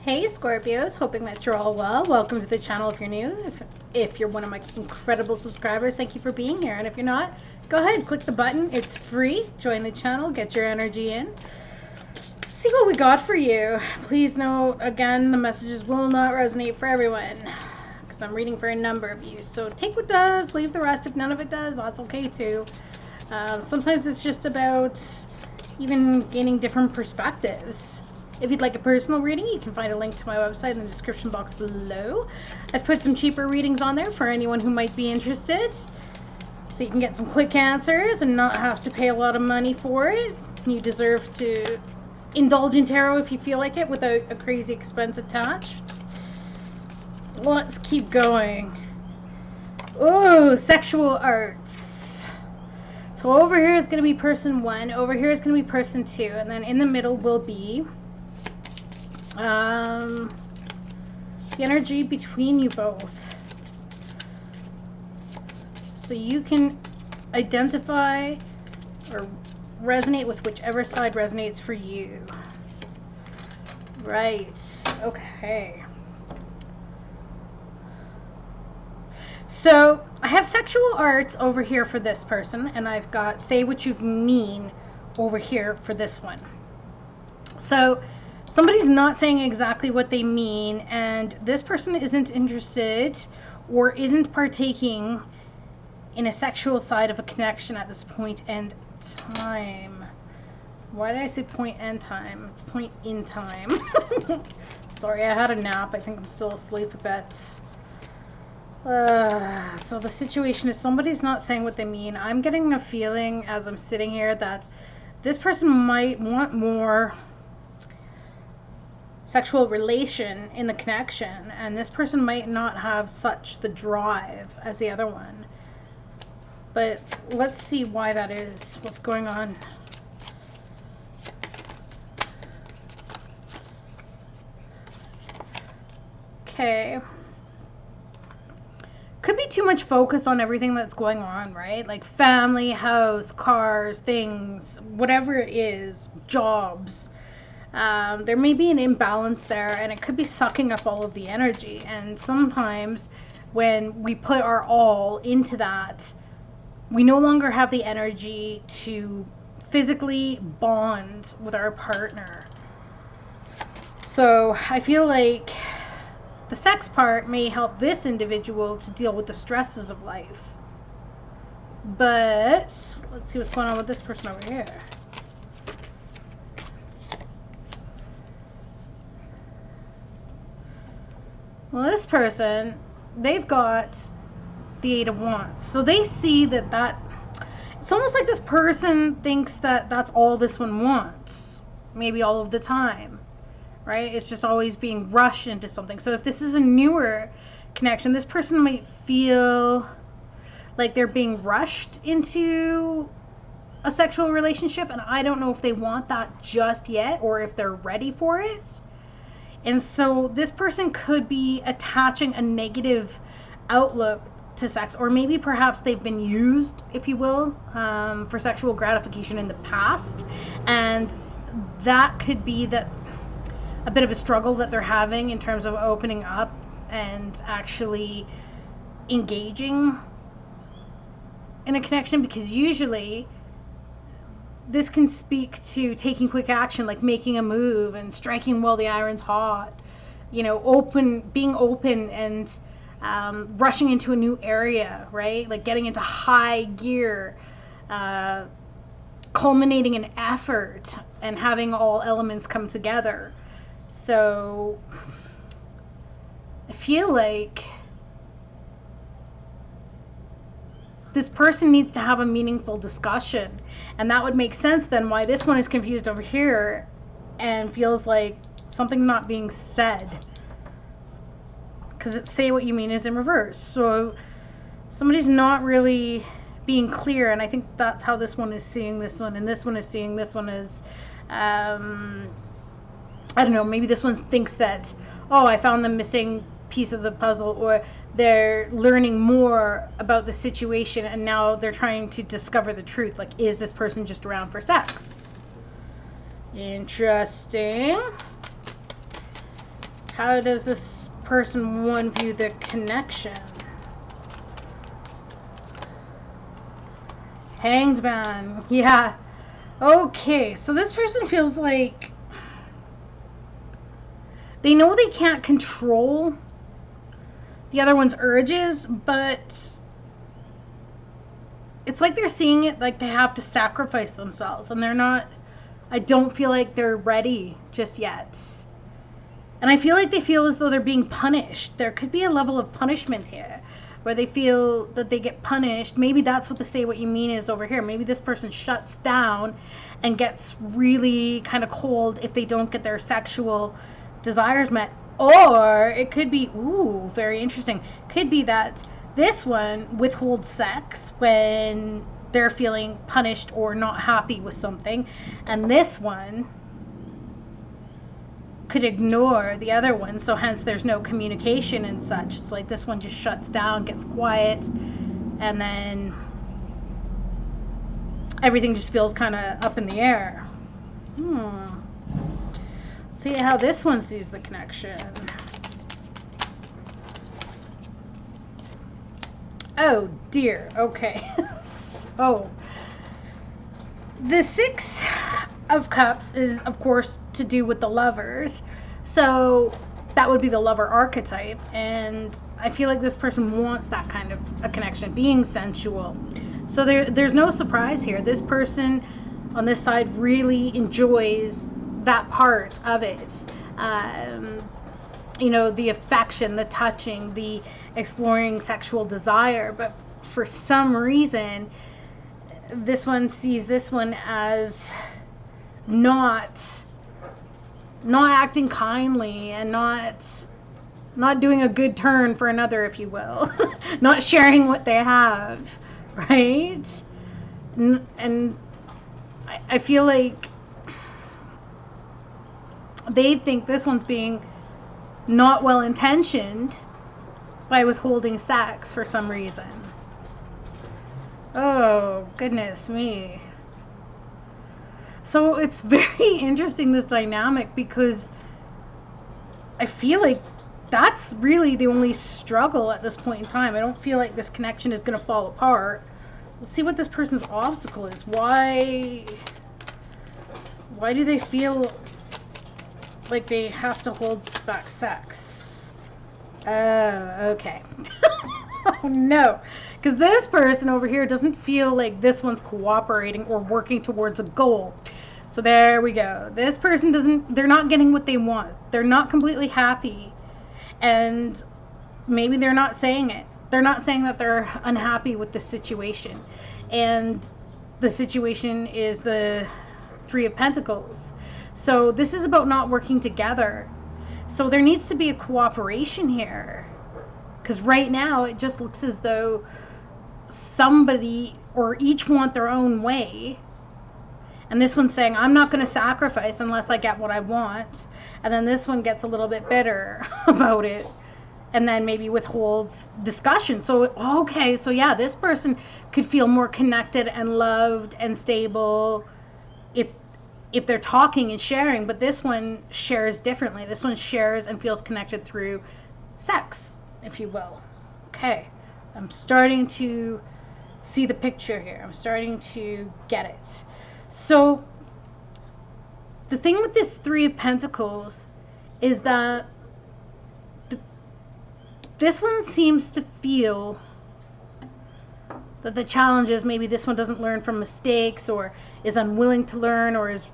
Hey Scorpios, hoping that you're all well. Welcome to the channel if you're new. If you're one of my incredible subscribers, thank you for being here. And if you're not, go ahead, click the button. It's free. Join the channel, get your energy in. See what we got for you. Please note, again, the messages will not resonate for everyone because I'm reading for a number of you. So take what does, leave the rest. If none of it does, that's okay too. Sometimes it's just about even gaining different perspectives. If you'd like a personal reading, you can find a link to my website in the description box below. I've put some cheaper readings on there for anyone who might be interested, so you can get some quick answers and not have to pay a lot of money for it. You deserve to indulge in tarot if you feel like it without a crazy expense attached. Let's keep going. Oh, sexual arts. So over here is going to be person 1, over here is going to be person 2, and then in the middle will be the energy between you both. So you can identify or resonate with whichever side resonates for you. Right. Okay. So I have sexual arts over here for this person, and I've got say what you mean over here for this one. So somebody's not saying exactly what they mean, and this person isn't interested or isn't partaking in a sexual side of a connection at this point and time. Why did I say point and time? It's point in time. Sorry, I had a nap. I think I'm still asleep a bit. So the situation is somebody's not saying what they mean. I'm getting a feeling as I'm sitting here that this person might want more sexual relation in the connection, and this person might not have such the drive as the other one. But let's see why that is. What's going on? Okay. Could be too much focus on everything that's going on, right? Like family, house, cars, things, whatever it is, jobs. There may be an imbalance there, and it could be sucking up all of the energy. And sometimes when we put our all into that, we no longer have the energy to physically bond with our partner. So I feel like the sex part may help this individual to deal with the stresses of life. But let's see what's going on with this person over here. Well, this person, they've got the 8 of Wands. So they see that it's almost like this person thinks that that's all this one wants. Maybe all of the time, right? It's just always being rushed into something. So if this is a newer connection, this person might feel like they're being rushed into a sexual relationship. And I don't know if they want that just yet or if they're ready for it. And so this person could be attaching a negative outlook to sex, or maybe perhaps they've been used, if you will, for sexual gratification in the past. And that could be a bit of a struggle that they're having in terms of opening up and actually engaging in a connection, because usually this can speak to taking quick action, like making a move and striking while the iron's hot, you know, being open and rushing into a new area, right? Like getting into high gear, culminating in effort and having all elements come together. So I feel like this person needs to have a meaningful discussion, and that would make sense then why this one is confused over here and feels like something's not being said, because it's say what you mean is in reverse. So somebody's not really being clear, and I think that's how this one is seeing this one, and this one is seeing this one as I don't know, maybe this one thinks that, oh, I found the missing piece of the puzzle, or they're learning more about the situation and now they're trying to discover the truth. Like, is this person just around for sex? Interesting. How does this person one view the connection? Hanged Man. Yeah. Okay, so this person feels like they know they can't control the other one's urges, but it's like they're seeing it like they have to sacrifice themselves, and they're not. I don't feel like they're ready just yet. And I feel like they feel as though they're being punished. There could be a level of punishment here where they feel that they get punished. Maybe that's what the say what you mean is over here. Maybe this person shuts down and gets really kind of cold if they don't get their sexual desires met. Or it could be, ooh, very interesting. Could be that this one withholds sex when they're feeling punished or not happy with something. And this one could ignore the other one, so hence there's no communication and such. It's like this one just shuts down, gets quiet, and then everything just feels kind of up in the air. See how this one sees the connection. Oh dear. Okay. So the Six of Cups is, of course, to do with the lovers. So that would be the lover archetype. And I feel like this person wants that kind of a connection, being sensual. So there's no surprise here. This person on this side really enjoys that part of it. You know, the affection, the touching, the exploring sexual desire. But for some reason, this one sees this one as not acting kindly and not doing a good turn for another, if you will. Not sharing what they have, right? And I feel like they think this one's being not well intentioned by withholding sex for some reason. Oh, goodness me. So it's very interesting, this dynamic, because I feel like that's really the only struggle at this point in time. I don't feel like this connection is going to fall apart. Let's see what this person's obstacle is. Why do they feel like they have to hold back sex? Okay. Oh no. Because this person over here doesn't feel like this one's cooperating or working towards a goal. So there we go. This person they're not getting what they want. They're not completely happy. And maybe they're not saying it. They're not saying that they're unhappy with the situation. And the situation is the Three of Pentacles. So this is about not working together. So there needs to be a cooperation here. Because right now it just looks as though somebody or each want their own way. And this one's saying, I'm not going to sacrifice unless I get what I want. And then this one gets a little bit bitter about it. And then maybe withholds discussion. So, okay, so yeah, this person could feel more connected and loved and stable if they're talking and sharing. But this one shares differently. This one shares and feels connected through sex, if you will. Okay, I'm starting to see the picture here. I'm starting to get it. So the thing with this Three of Pentacles is that this one seems to feel that the challenge is maybe this one doesn't learn from mistakes, or is unwilling to learn, or is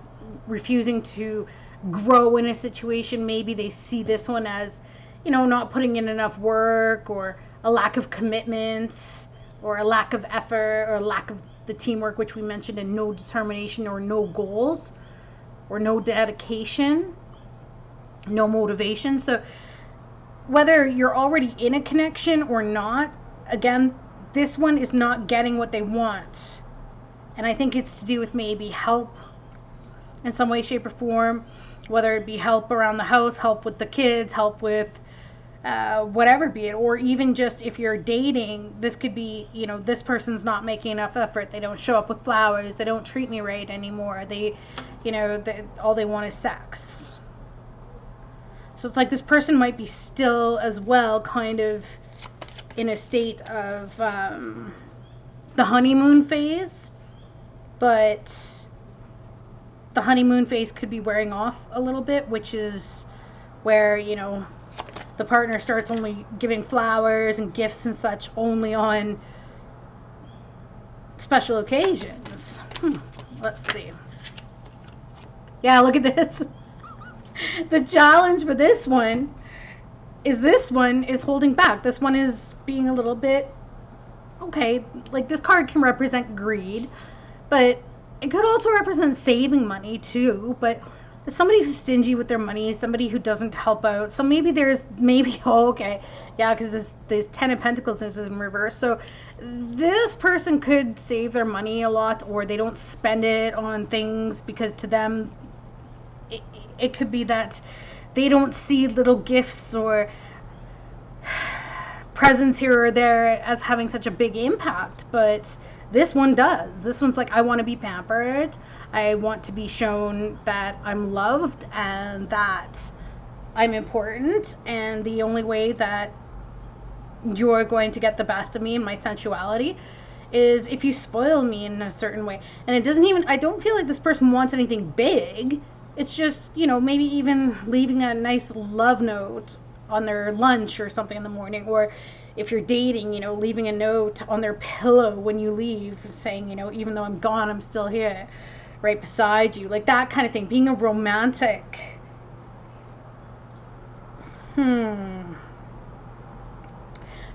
refusing to grow in a situation. Maybe they see this one as, you know, not putting in enough work, or a lack of commitments, or a lack of effort, or a lack of the teamwork, which we mentioned, and no determination, or no goals, or no dedication, no motivation. So whether you're already in a connection or not, again, this one is not getting what they want. And I think it's to do with maybe help in some way, shape, or form, whether it be help around the house, help with the kids, help with whatever be it, or even just if you're dating, this could be, you know, this person's not making enough effort. They don't show up with flowers. They don't treat me right anymore. They, you know, all they want is sex. So it's like this person might be still as well kind of in a state of the honeymoon phase, but the honeymoon phase could be wearing off a little bit, which is where, you know, the partner starts only giving flowers and gifts and such only on special occasions. Let's see. Yeah, look at this. The challenge for this one is holding back. This one is being a little bit, okay, like this card can represent greed, but it could also represent saving money too. But somebody who's stingy with their money, somebody who doesn't help out. So maybe oh, okay, yeah, because this 10 of Pentacles is in reverse. So this person could save their money a lot, or they don't spend it on things because to them, it could be that they don't see little gifts or presents here or there as having such a big impact. But this one does. This one's like, I want to be pampered. I want to be shown that I'm loved and that I'm important. And the only way that you're going to get the best of me and my sensuality is if you spoil me in a certain way. And it doesn't even, I don't feel like this person wants anything big. It's just, you know, maybe even leaving a nice love note on their lunch or something in the morning. Or if you're dating, you know, leaving a note on their pillow when you leave saying, you know, even though I'm gone, I'm still here right beside you. Like that kind of thing. Being a romantic.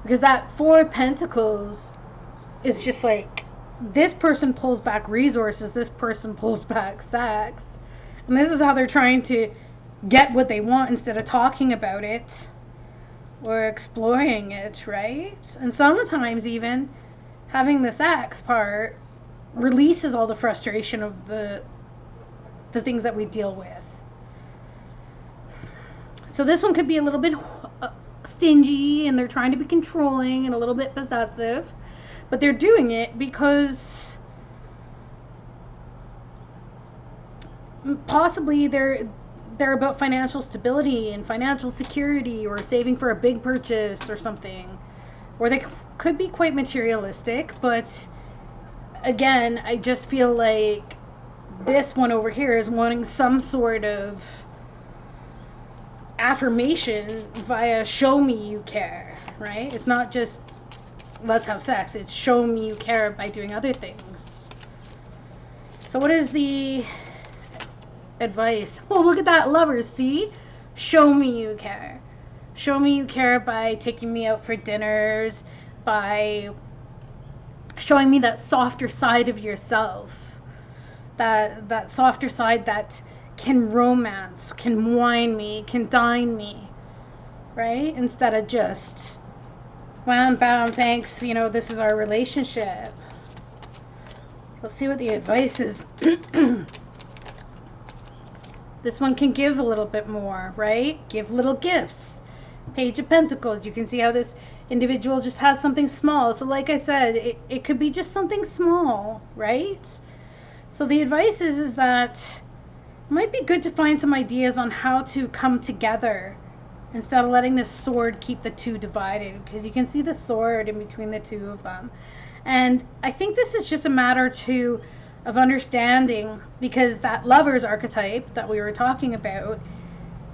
Because that 4 of Pentacles is just like, this person pulls back resources, this person pulls back sex. And this is how they're trying to get what they want instead of talking about it or exploring it, right? And sometimes even having the sex part releases all the frustration of the things that we deal with. So this one could be a little bit stingy, and they're trying to be controlling and a little bit possessive, but they're doing it because possibly they're about financial stability and financial security, or saving for a big purchase or something. Or they could be quite materialistic, but again, I just feel like this one over here is wanting some sort of affirmation via show me you care, right? It's not just let's have sex, it's show me you care by doing other things. So what is the advice? Oh, look at that, lovers, see? Show me you care. Show me you care by taking me out for dinners, by showing me that softer side of yourself, that softer side that can romance, can wine me, can dine me, right? Instead of just wham bam, thanks, you know, this is our relationship. Let's see what the advice is. This one can give a little bit more, right? Give little gifts. Page of Pentacles. You can see how this individual just has something small. So like I said, it could be just something small, right? So the advice is that it might be good to find some ideas on how to come together instead of letting this sword keep the two divided, because you can see the sword in between the two of them. And I think this is just a matter too of understanding, because that lover's archetype that we were talking about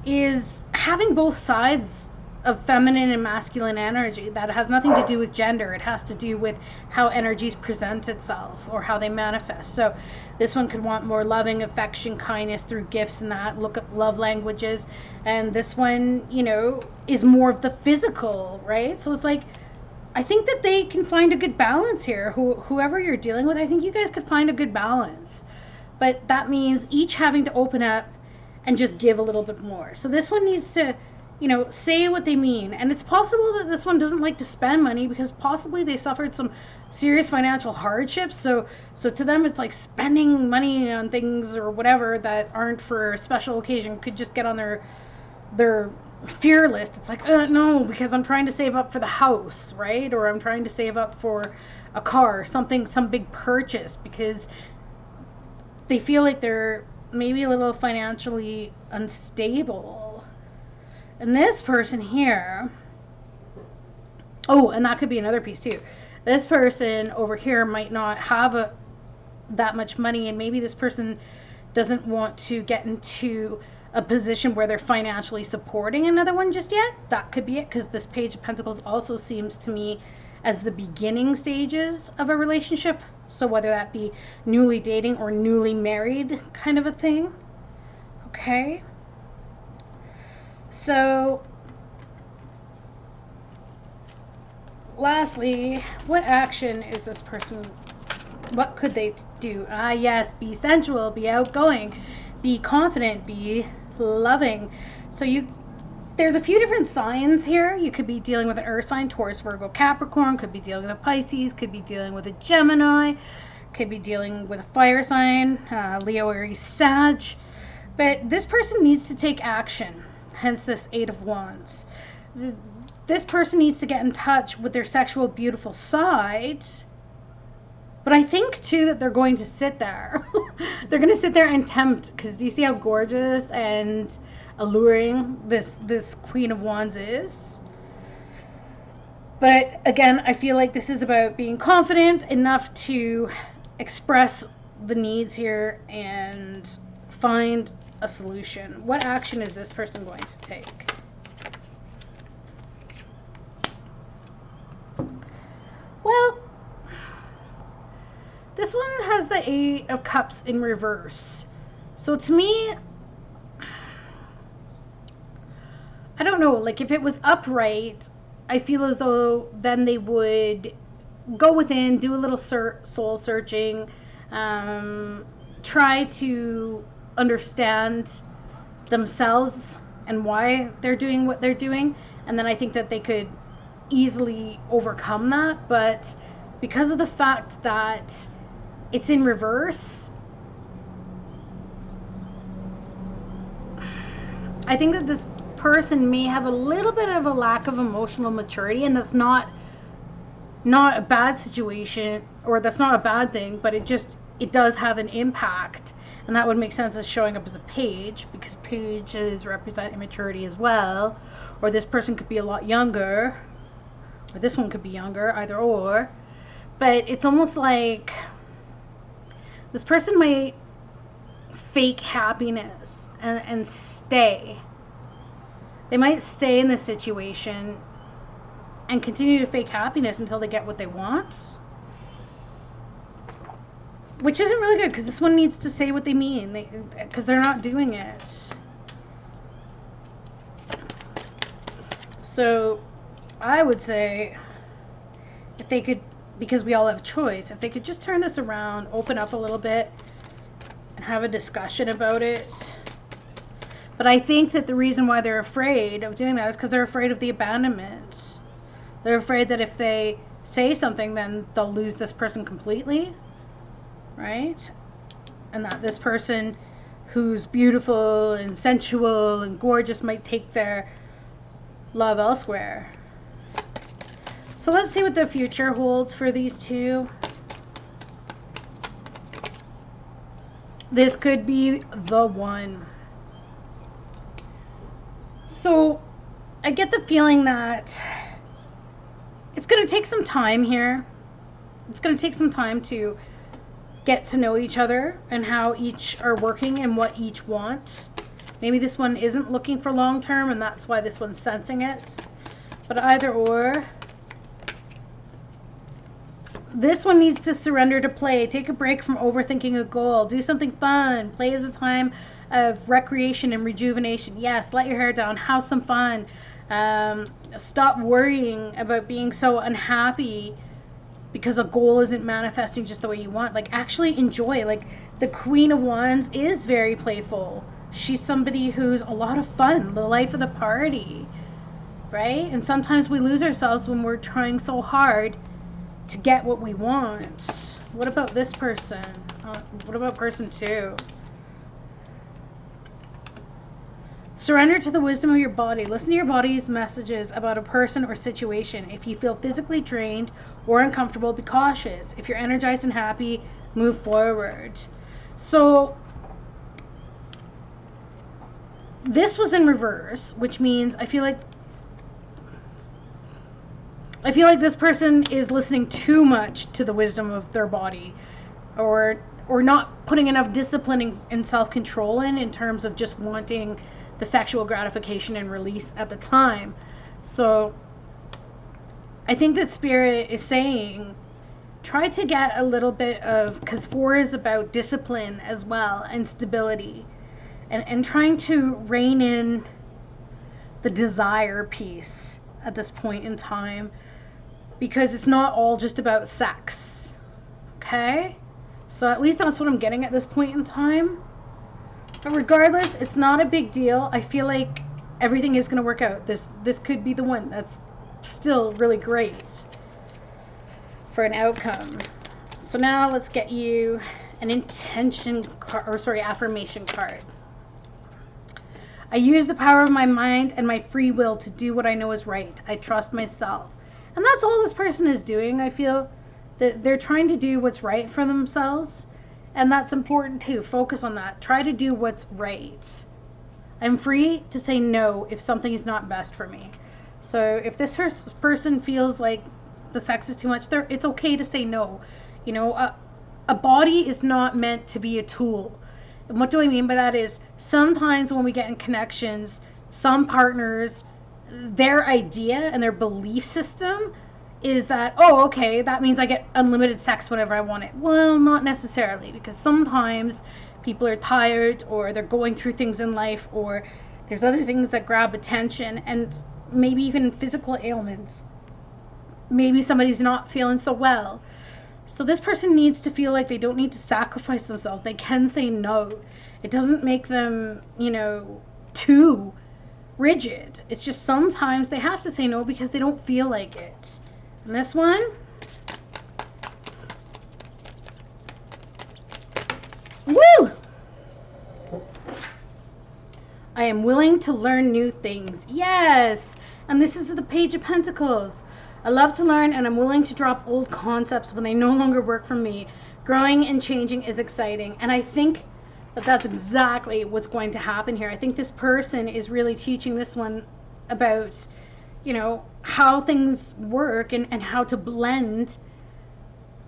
is having both sides of feminine and masculine energy. That has nothing to do with gender. It has to do with how energies present itself or how they manifest. So this one could want more loving, affection, kindness through gifts and that. Look at love languages. And this one, you know, is more of the physical, right? So it's like, I think that they can find a good balance here. Whoever you're dealing with, I think you guys could find a good balance. But that means each having to open up and just give a little bit more. So this one needs to, you know, say what they mean. And it's possible that this one doesn't like to spend money because possibly they suffered some serious financial hardships. So to them, it's like spending money on things or whatever that aren't for a special occasion could just get on their fear list. It's like, no, because I'm trying to save up for the house, right? Or I'm trying to save up for a car, some big purchase, because they feel like they're maybe a little financially unstable. And this person here, oh, and that could be another piece too. This person over here might not have that much money, and maybe this person doesn't want to get into a position where they're financially supporting another one just yet. That could be it, because this Page of Pentacles also seems to me as the beginning stages of a relationship. So whether that be newly dating or newly married kind of a thing. Okay. So lastly, what action is this person, what could they do? Yes, be sensual, be outgoing, be confident, be loving. So there's a few different signs here. You could be dealing with an earth sign, Taurus, Virgo, Capricorn, could be dealing with a Pisces, could be dealing with a Gemini, could be dealing with a fire sign, Leo, Aries, Sag. But this person needs to take action, hence this Eight of Wands. This person needs to get in touch with their sexual, beautiful side. But I think, too, that they're going to sit there. They're going to sit there and tempt, because do you see how gorgeous and alluring this Queen of Wands is? But again, I feel like this is about being confident enough to express the needs here and find a solution. What action is this person going to take? Well, this one has the Eight of Cups in reverse. So to me, I don't know, like if it was upright, I feel as though then they would go within, do a little soul searching, try to understand themselves and why they're doing what they're doing. And then I think that they could easily overcome that. But because of the fact that it's in reverse, I think that this person may have a little bit of a lack of emotional maturity, and that's not a bad situation, or that's not a bad thing, but it does have an impact. And that would make sense as showing up as a page, because pages represent immaturity as well. Or this person could be a lot younger, or this one could be younger, either or. But it's almost like this person might fake happiness and stay. They might stay in this situation and continue to fake happiness until they get what they want. Which isn't really good, because this one needs to say what they mean, because they're not doing it. So I would say, if they could, because we all have a choice, if they could just turn this around, open up a little bit, and have a discussion about it. But I think that the reason why they're afraid of doing that is because they're afraid of the abandonment. They're afraid that if they say something, then they'll lose this person completely, right? And that this person who's beautiful and sensual and gorgeous might take their love elsewhere. So let's see what the future holds for these two. This could be the one. So I get the feeling that it's going to take some time here. It's going to take some time to get to know each other and how each are working and what each wants. Maybe this one isn't looking for long term, and that's why this one's sensing it. But either or, this one needs to surrender to play. Take a break from overthinking a goal. Do something fun. Play is a time of recreation and rejuvenation. Yes, let your hair down. Have some fun. Stop worrying about being so unhappy because a goal isn't manifesting just the way you want. Like, actually enjoy. Like, the Queen of Wands is very playful. She's somebody who's a lot of fun, the life of the party, right? And sometimes we lose ourselves when we're trying so hard to get what we want. What about this person? What about person two? Surrender to the wisdom of your body. Listen to your body's messages about a person or situation. If you feel physically drained or uncomfortable, be cautious. If you're energized and happy, move forward. So this was in reverse, which means I feel like this person is listening too much to the wisdom of their body, or not putting enough discipline and self-control in terms of just wanting the sexual gratification and release at the time. So I think that Spirit is saying, try to get a little bit of, because 4 is about discipline as well and stability, and trying to rein in the desire piece at this point in time, because it's not all just about sex. Okay? So at least that's what I'm getting at this point in time. But regardless, it's not a big deal. I feel like everything is going to work out. This could be the one that's still really great for an outcome. So now let's get you an intention card, or sorry, affirmation card. I use the power of my mind and my free will to do what I know is right. I trust myself. And that's all this person is doing. I feel that they're trying to do what's right for themselves. And that's important too. Focus on that. Try to do what's right. I'm free to say no if something is not best for me. So if this person feels like the sex is too much, it's okay to say no. You know, a body is not meant to be a tool. And what do I mean by that is, sometimes when we get in connections, some partners, their idea and their belief system is that, oh, okay, that means I get unlimited sex whenever I want it. Well, not necessarily, because sometimes people are tired, or they're going through things in life, or there's other things that grab attention, and maybe even physical ailments. Maybe somebody's not feeling so well. So this person needs to feel like they don't need to sacrifice themselves. They can say no. It doesn't make them, you know, too rigid. It's just sometimes they have to say no because they don't feel like it. And this one, woo! I am willing to learn new things. Yes! And this is the Page of Pentacles. I love to learn, and I'm willing to drop old concepts when they no longer work for me. Growing and changing is exciting. And I think that that's exactly what's going to happen here. I think this person is really teaching this one about, you know, how things work and how to blend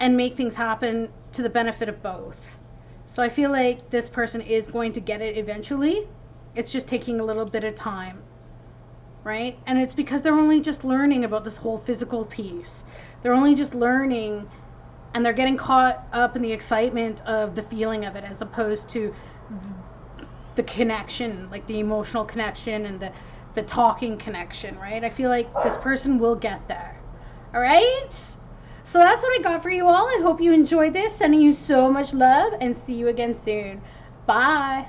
and make things happen to the benefit of both. So I feel like this person is going to get it eventually. It's just taking a little bit of time. Right? And it's because they're only just learning about this whole physical piece. They're only just learning, and they're getting caught up in the excitement of the feeling of it, as opposed to the connection, like the emotional connection and the talking connection, right? I feel like this person will get there. All right? So that's what I got for you all. I hope you enjoyed this. Sending you so much love, and see you again soon. Bye.